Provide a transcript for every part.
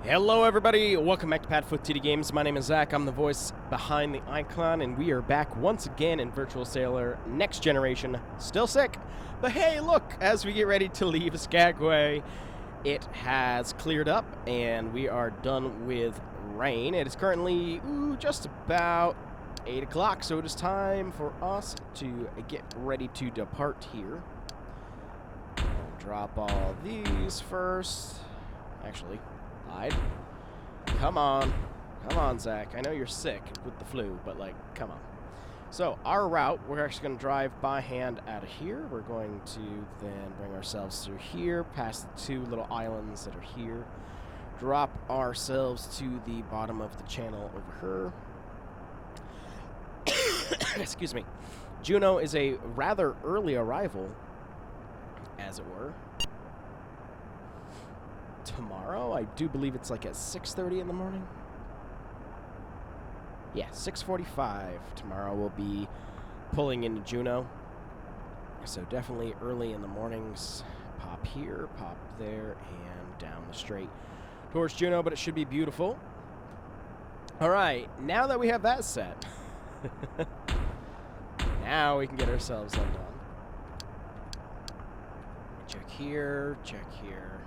Hello everybody, welcome back to PadFootTD Games. My name is Zach, I'm the voice behind the icon, and we are back once again in Virtual Sailor Next Generation. Still sick, but hey look, as we get ready to leave Skagway, it has cleared up and we are done with rain. It is currently just about 8 o'clock, so it is time for us to get ready to depart here. Drop all these first. Actually, lied. Come on, Zach. I know you're sick with the flu, but like, come on. So our route, we're actually going to drive by hand out of here. We're going to then bring ourselves through here, past the two little islands that are here. Drop ourselves to the bottom of the channel over here. Excuse me. Juneau is a rather early arrival, as it were. Tomorrow, I do believe it's like at 6:30 in the morning. Yeah, 6:45 tomorrow we'll be pulling into Juneau. So definitely early in the mornings. Pop here, pop there, and down the strait towards Juneau, but it should be beautiful. Alright, now that we have that set, now we can get ourselves undone. Check here, check here.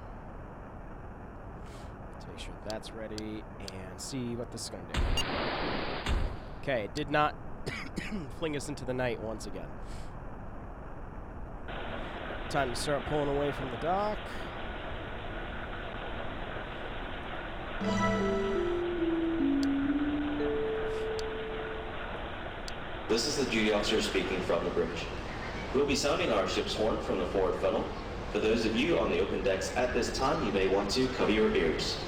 Make sure that's ready and see what this is going to do. Okay, it did not fling us into the night once again. Time to start pulling away from the dock. This is the duty officer speaking from the bridge. We'll be sounding our ship's horn from the forward funnel. For those of you on the open decks at this time, you may want to cover your ears.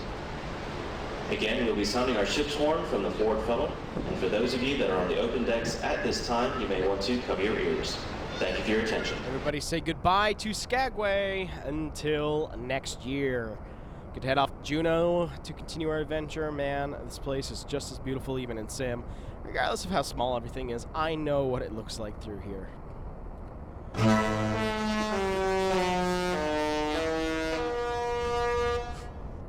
Again, we'll be sounding our ship's horn from the forward funnel, and for those of you that are on the open decks at this time, you may want to cover your ears. Thank you for your attention. Everybody say goodbye to Skagway until next year. Get to head off to Juneau to continue our adventure. Man, this place is just as beautiful even in Sim. Regardless of how small everything is, I know what it looks like through here.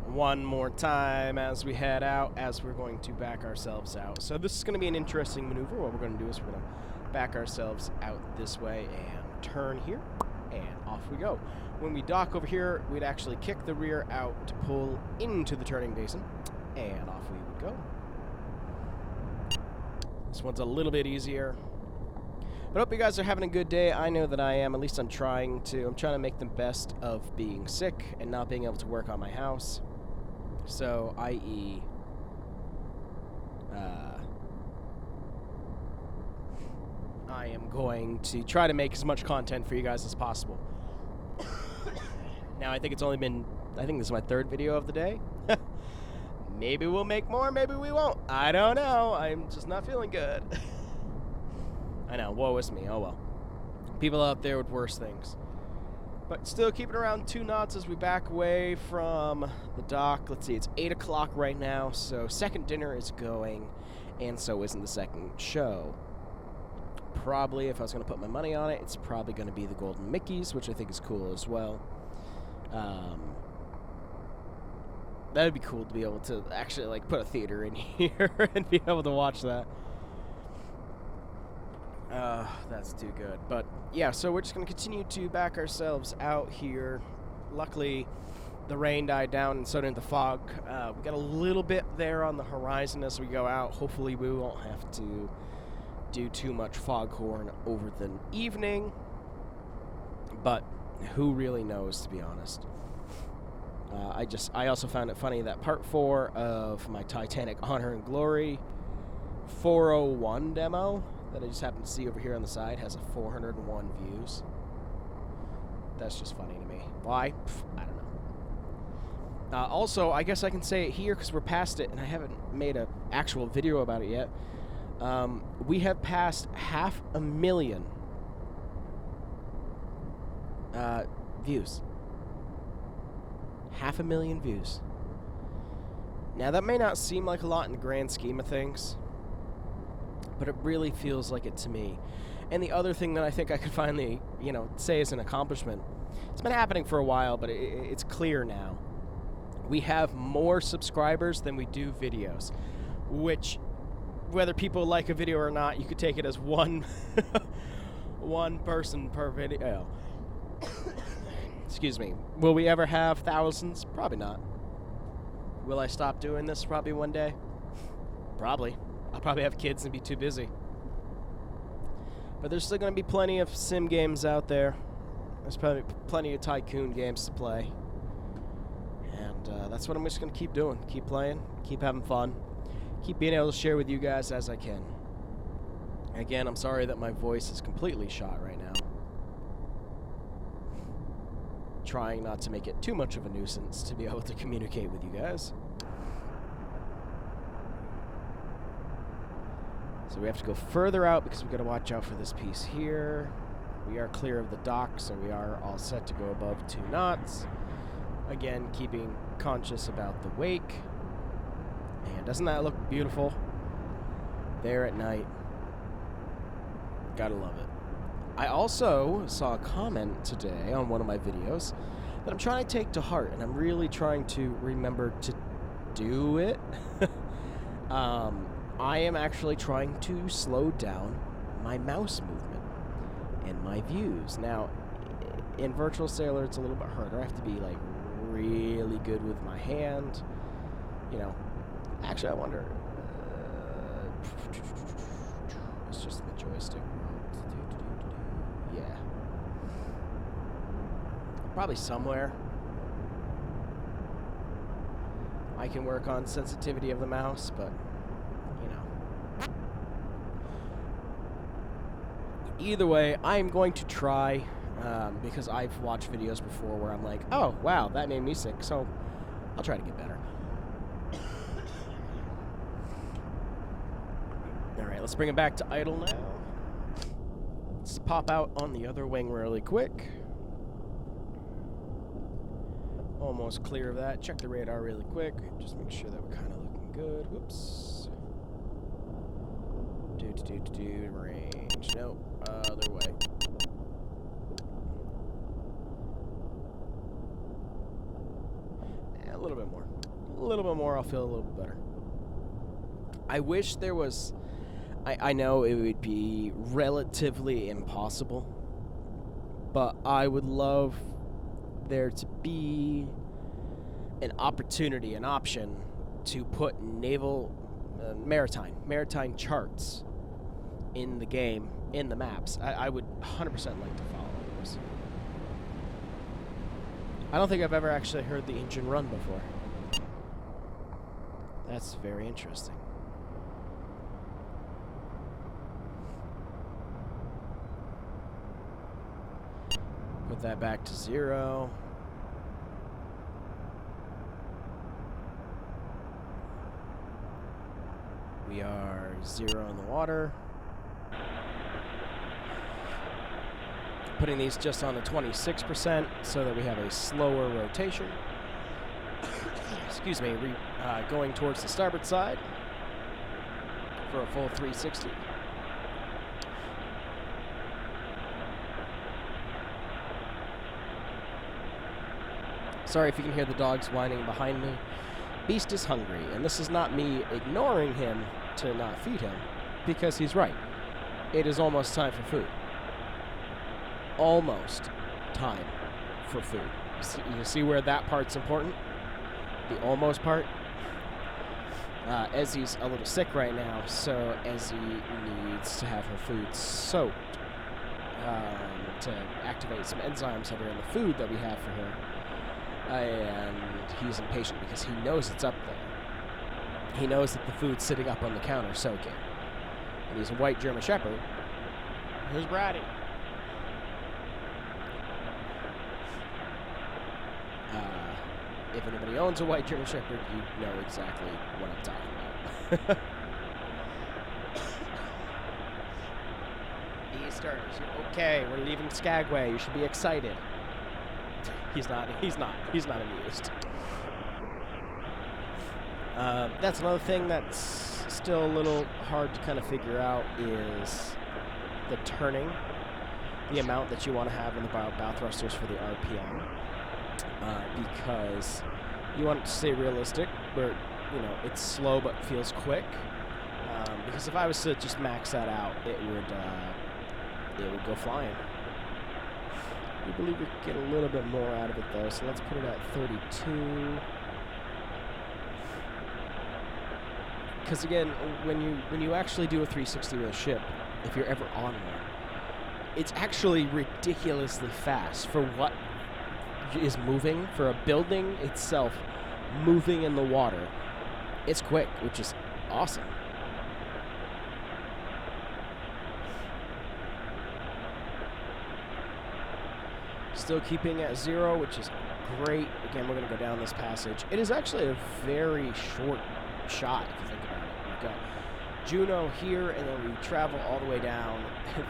One more time as we head out, as we're going to back ourselves out. So this is going to be an interesting maneuver. What we're going to do is we're going to back ourselves out this way and turn here, and off we go. When we dock over here, we'd actually kick the rear out to pull into the turning basin, and off we would go. This one's a little bit easier. But I hope you guys are having a good day. I know that I am. At least I'm trying to. I'm trying to make the best of being sick and not being able to work on my house. So, i.e., I am going to try to make as much content for you guys as possible. Now, I think it's only been, I think this is my third video of the day. Maybe we'll make more, maybe we won't. I don't know. I'm just not feeling good. I know, woe is me. Oh well. People out there with worse things. But still keep it around 2 knots as we back away from the dock. Let's see, it's 8 o'clock right now, so second dinner is going, and so isn't the second show. Probably, if I was going to put my money on it, it's probably going to be the Golden Mickeys, which I think is cool as well. That would be cool to be able to actually like put a theater in here and be able to watch that. That's too good. But yeah, so we're just going to continue to back ourselves out here. Luckily, the rain died down and so did the fog. We got a little bit there on the horizon as we go out. Hopefully we won't have to do too much foghorn over the evening. But who really knows, to be honest. I also found it funny that part 4 of my Titanic Honor and Glory 401 demo that I just happened to see over here on the side has a 401 views. That's just funny to me. Why? I don't know. Also, I guess I can say it here because we're past it, and I haven't made an actual video about it yet. We have passed 500,000 views. 500,000 views. Now, that may not seem like a lot in the grand scheme of things, but it really feels like it to me. And the other thing that I think I could finally, say is an accomplishment, it's been happening for a while, but it's clear now. we have more subscribers than we do videos, which, whether people like a video or not, you could take it as one person per video. Excuse me. Will we ever have thousands? Probably not. Will I stop doing this probably one day? Probably. I'll probably have kids and be too busy. But there's still going to be plenty of sim games out there. There's probably plenty of tycoon games to play. And that's what I'm just going to keep doing. Keep playing, keep having fun, keep being able to share with you guys as I can. Again, I'm sorry that my voice is completely shot right now. Trying not to make it too much of a nuisance to be able to communicate with you guys. So we have to go further out because we've got to watch out for this piece here. We are clear of the dock, so we are all set to go above 2 knots. Again, keeping conscious about the wake. And doesn't that look beautiful? There at night. Gotta love it. I also saw a comment today on one of my videos that I'm trying to take to heart, and I'm really trying to remember to do it. I am actually trying to slow down my mouse movement and my views. Now, in Virtual Sailor, it's a little bit harder. I have to be, like, really good with my hand. You know, actually, I wonder. It's just the joystick. Yeah. Probably somewhere I can work on sensitivity of the mouse, but, you know. Either way, I'm going to try, because I've watched videos before where I'm like, oh, wow, that made me sick, so I'll try to get better. Alright, let's bring it back to idle now. Let's pop out on the other wing really quick. Almost clear of that. Check the radar really quick. Just make sure that we're kind of looking good. Whoops. Range. Nope. Other way. A little bit more. A little bit more, I'll feel a little bit better. I wish there was... I know it would be relatively impossible, but I would love there to be an opportunity, an option to put maritime charts in the game, in the maps. I would 100% like to follow those. I don't think I've ever actually heard the engine run before. That's very interesting. Put that back to 0. We are 0 in the water. Putting these just on a 26% so that we have a slower rotation. Excuse me, going towards the starboard side for a full 360. Sorry if you can hear the dogs whining behind me. Beast is hungry, and this is not me ignoring him to not feed him, because he's right. It is almost time for food. Almost time for food. You see where that part's important? The almost part? Ezzy's a little sick right now, so Ezzy needs to have her food soaked to activate some enzymes that are in the food that we have for her. And he's impatient because he knows it's up there. He knows that the food's sitting up on the counter soaking. And he's a white German Shepherd. Here's Brady. If anybody owns a white German Shepherd, you know exactly what I'm talking about. Easters, okay, we're leaving Skagway. You should be excited. He's not amused. That's another thing that's still a little hard to kind of figure out is the turning, the amount that you want to have in the bow thrusters for the RPM, because You want it to stay realistic, where, you know, it's slow but feels quick. Because if I was to just max that out, it would go flying. We believe we could get a little bit more out of it, though, so let's put it at 32. Because again, when you actually do a 360 with a ship, if you're ever on one, it's actually ridiculously fast for what is moving. For a building itself moving in the water, it's quick, which is awesome. Still keeping at 0, which is great. Again, we're going to go down this passage. It is actually a very short shot, if you think about it. We've got Juneau here, and then we travel all the way down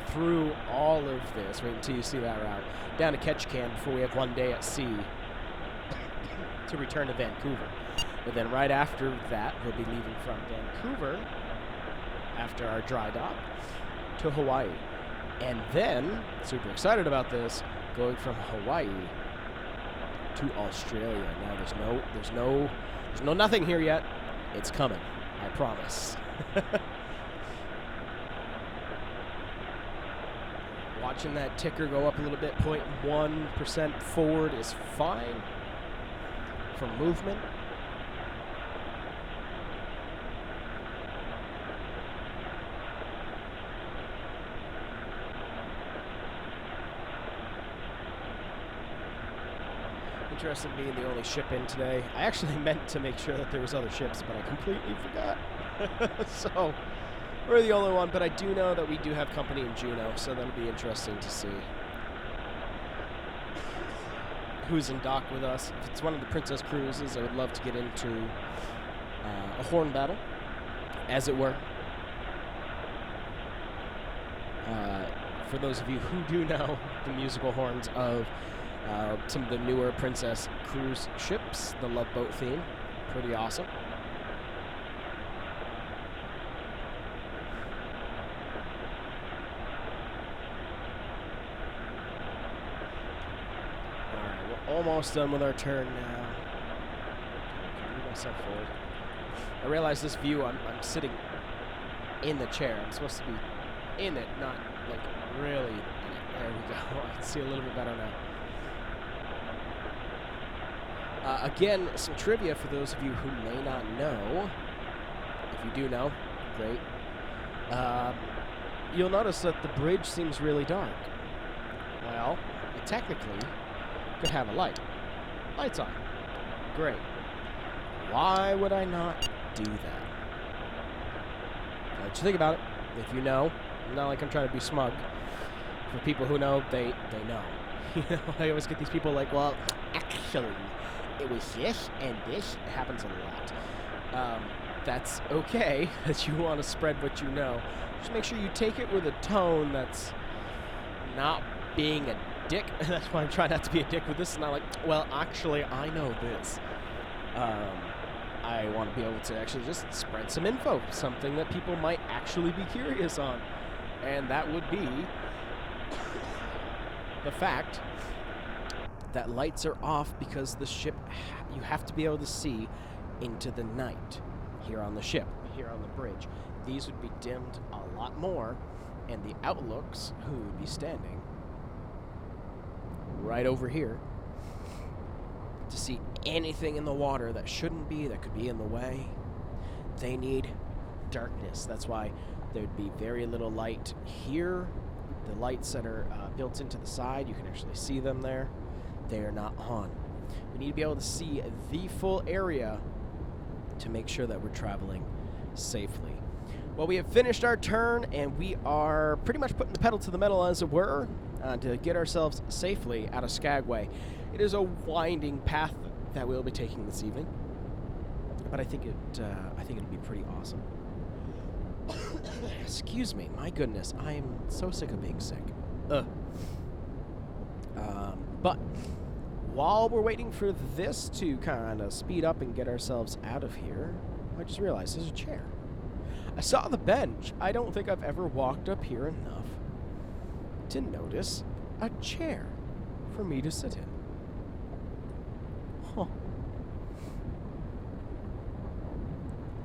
through all of this. Wait until you see that route. Down to Ketchikan before we have one day at sea to return to Vancouver. But then right after that, we'll be leaving from Vancouver after our dry dock to Hawaii. And then, super excited about this, going from Hawaii to Australia. Now there's no nothing here yet. It's coming, I promise. Watching that ticker go up a little bit, 0.1% forward is fine for movement. Interesting being the only ship in today. I actually meant to make sure that there was other ships, but I completely forgot. So, we're the only one, but I do know that we do have company in Juneau, so that'll be interesting to see who's in dock with us. If it's one of the Princess cruises, I would love to get into a horn battle, as it were. For those of you who do know the musical horns of some of the newer Princess cruise ships, the Love Boat theme, pretty awesome. Alright, we're almost done with our turn now. Can I move myself forward? I realize this view, I'm sitting in the chair. I'm supposed to be in it, not like really in it. There we go. I can see a little bit better now. Again, some trivia for those of you who may not know. If you do know, great. You'll notice that the bridge seems really dark. Well, it technically could have a light. Lights on. Great. Why would I not do that? Now that you think about it, if you know, not like I'm trying to be smug. For people who know, they know. You know, I always get these people like, well, actually, it was this and this. It happens a lot. That's okay that you want to spread what you know. Just make sure you take it with a tone that's not being a dick. That's why I'm trying not to be a dick with this. It's not like, well, actually, I know this. I want to be able to actually just spread some info, something that people might actually be curious on. And that would be the fact that lights are off because the ship, you have to be able to see into the night here on the ship, here on the bridge. These would be dimmed a lot more, and the outlooks, who would be standing right over here to see anything in the water that shouldn't be, that could be in the way, they need darkness. That's why there'd be very little light here. The lights that are built into the side, you can actually see them there. They are not on. We need to be able to see the full area to make sure that we're traveling safely. Well, we have finished our turn, and we are pretty much putting the pedal to the metal, as it were, to get ourselves safely out of Skagway. It is a winding path that we'll be taking this evening, but I think it'll be pretty awesome. Excuse me, my goodness, I am so sick of being sick. But while we're waiting for this to kind of speed up and get ourselves out of here, I just realized there's a chair. I saw the bench. I don't think I've ever walked up here enough to notice a chair for me to sit in. Huh.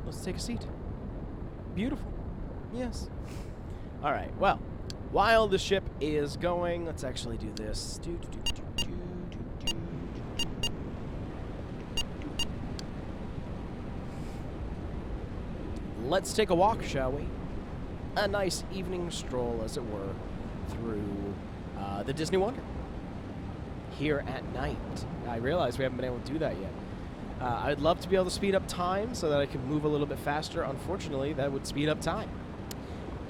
let's take a seat. Beautiful. Yes. All right. Well, while the ship is going, let's actually do this. Let's take a walk, shall we? A nice evening stroll, as it were, through the Disney Wonder. Here at night. I realize we haven't been able to do that yet. I'd love to be able to speed up time so that I can move a little bit faster. Unfortunately, that would speed up time.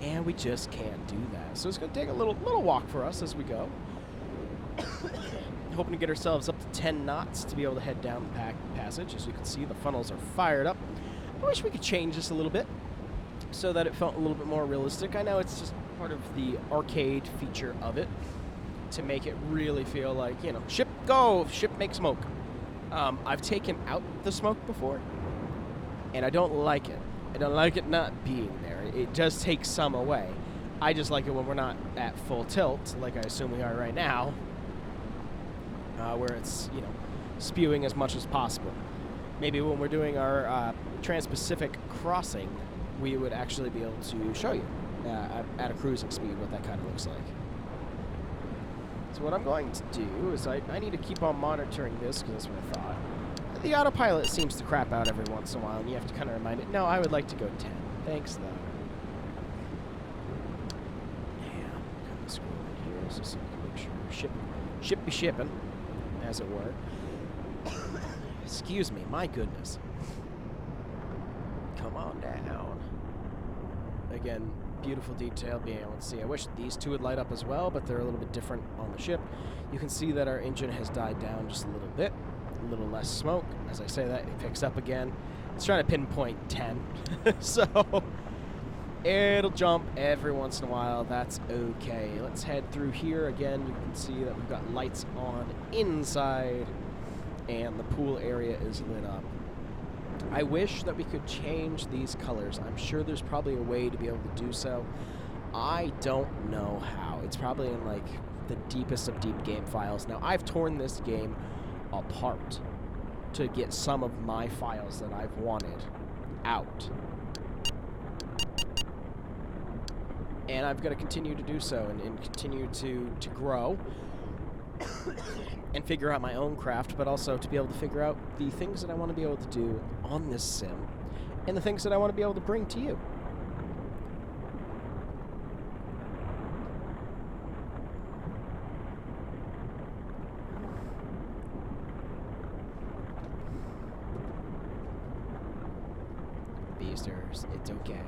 And we just can't do that. So it's going to take a little walk for us as we go. Hoping to get ourselves up to 10 knots to be able to head down the passage. As you can see, the funnels are fired up. I wish we could change this a little bit so that it felt a little bit more realistic. I know it's just part of the arcade feature of it to make it really feel like, you know, ship go, ship make smoke. I've taken out the smoke before, and I don't like it. I don't like it not being there. It does take some away. I just like it when we're not at full tilt, like I assume we are right now, where it's, you know, spewing as much as possible. Maybe when we're doing our Trans-Pacific crossing, we would actually be able to show you at a cruising speed what that kind of looks like. So what I'm going to do is I need to keep on monitoring this, because that's what I thought. The autopilot seems to crap out every once in a while, and you have to kind of remind it, no, I would like to go 10. Thanks, though. Yeah, kind of scrolling here so you can make sure ship be shipping, as it were. Excuse me, my goodness. Come on down. Again, beautiful detail being able to see. I wish these two would light up as well, but they're a little bit different on the ship. You can see that our engine has died down just a little bit. A little less smoke. As I say that, it picks up again. It's trying to pinpoint 10. So, it'll jump every once in a while. That's okay. Let's head through here. Again, you can see that we've got lights on inside, and the pool area is lit up. I wish that we could change these colors. I'm sure there's probably a way to be able to do so. I don't know how. It's probably in, like, the deepest of deep game files. Now, I've torn this game apart to get some of my files that I've wanted out. And I've got to continue to do so and continue to grow and figure out my own craft, but also to be able to figure out the things that I want to be able to do on this sim and the things that I want to be able to bring to you. Beasters, it's okay.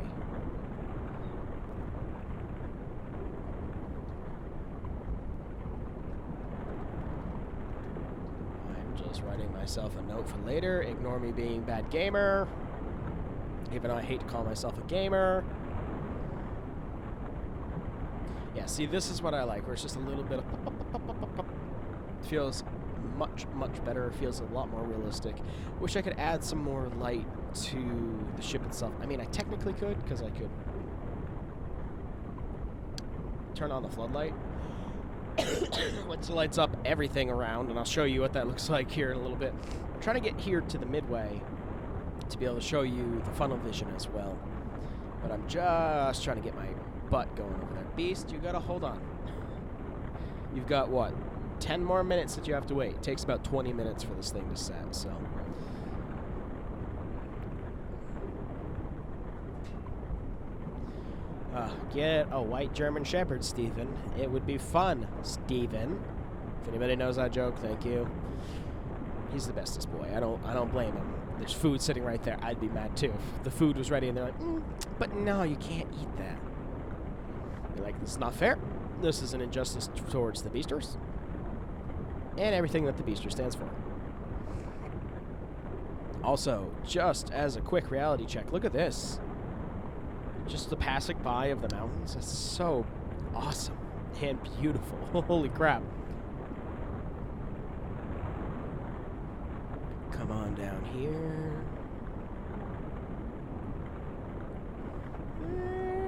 Writing myself a note for later. Ignore me being bad gamer, even though I hate to call myself a gamer. Yeah, see, this is what I like, where it's just a little bit of pop. Feels much better. Feels a lot more realistic. Wish I could add some more light to the ship itself. I mean, I technically could, because I could turn on the floodlight, which lights up everything around, and I'll show you what that looks like here in a little bit. I'm trying to get here to the midway to be able to show you the funnel vision as well, but I'm just trying to get my butt going over there. Beast, you gotta hold on. You've got, what, 10 more minutes that you have to wait. It takes about 20 minutes for this thing to set, so... Get a white German Shepherd, Stephen. It would be fun, Stephen. If anybody knows that joke, thank you. He's the bestest boy. I don't blame him. There's food sitting right there. I'd be mad too if the food was ready and they're like, but no, you can't eat that. You're like, this is not fair. This is an injustice towards the Beasters and everything that the Beaster stands for. Also, just as a quick reality check, look at this. Just the passing by of the mountains. It's so awesome and beautiful. Holy crap. Come on down here.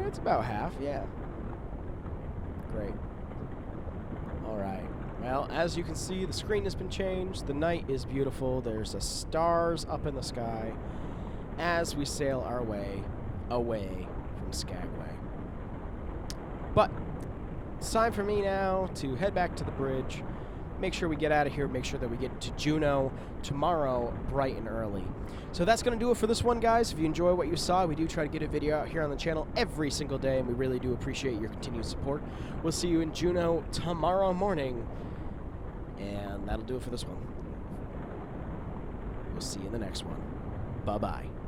It's about half, yeah. Great. Alright. Well, as you can see, the screen has been changed. The night is beautiful. There's stars up in the sky. as we sail our way away from Skagway. But it's time for me now to head back to the bridge, make sure we get out of here, make sure that we get to Juneau tomorrow bright and early. So that's going to do it for this one, guys. If you enjoy what you saw, we do try to get a video out here on the channel every single day, and we really do appreciate your continued support. We'll see you in Juneau tomorrow morning, and that'll do it for this one. We'll see you in the next one. Bye-bye.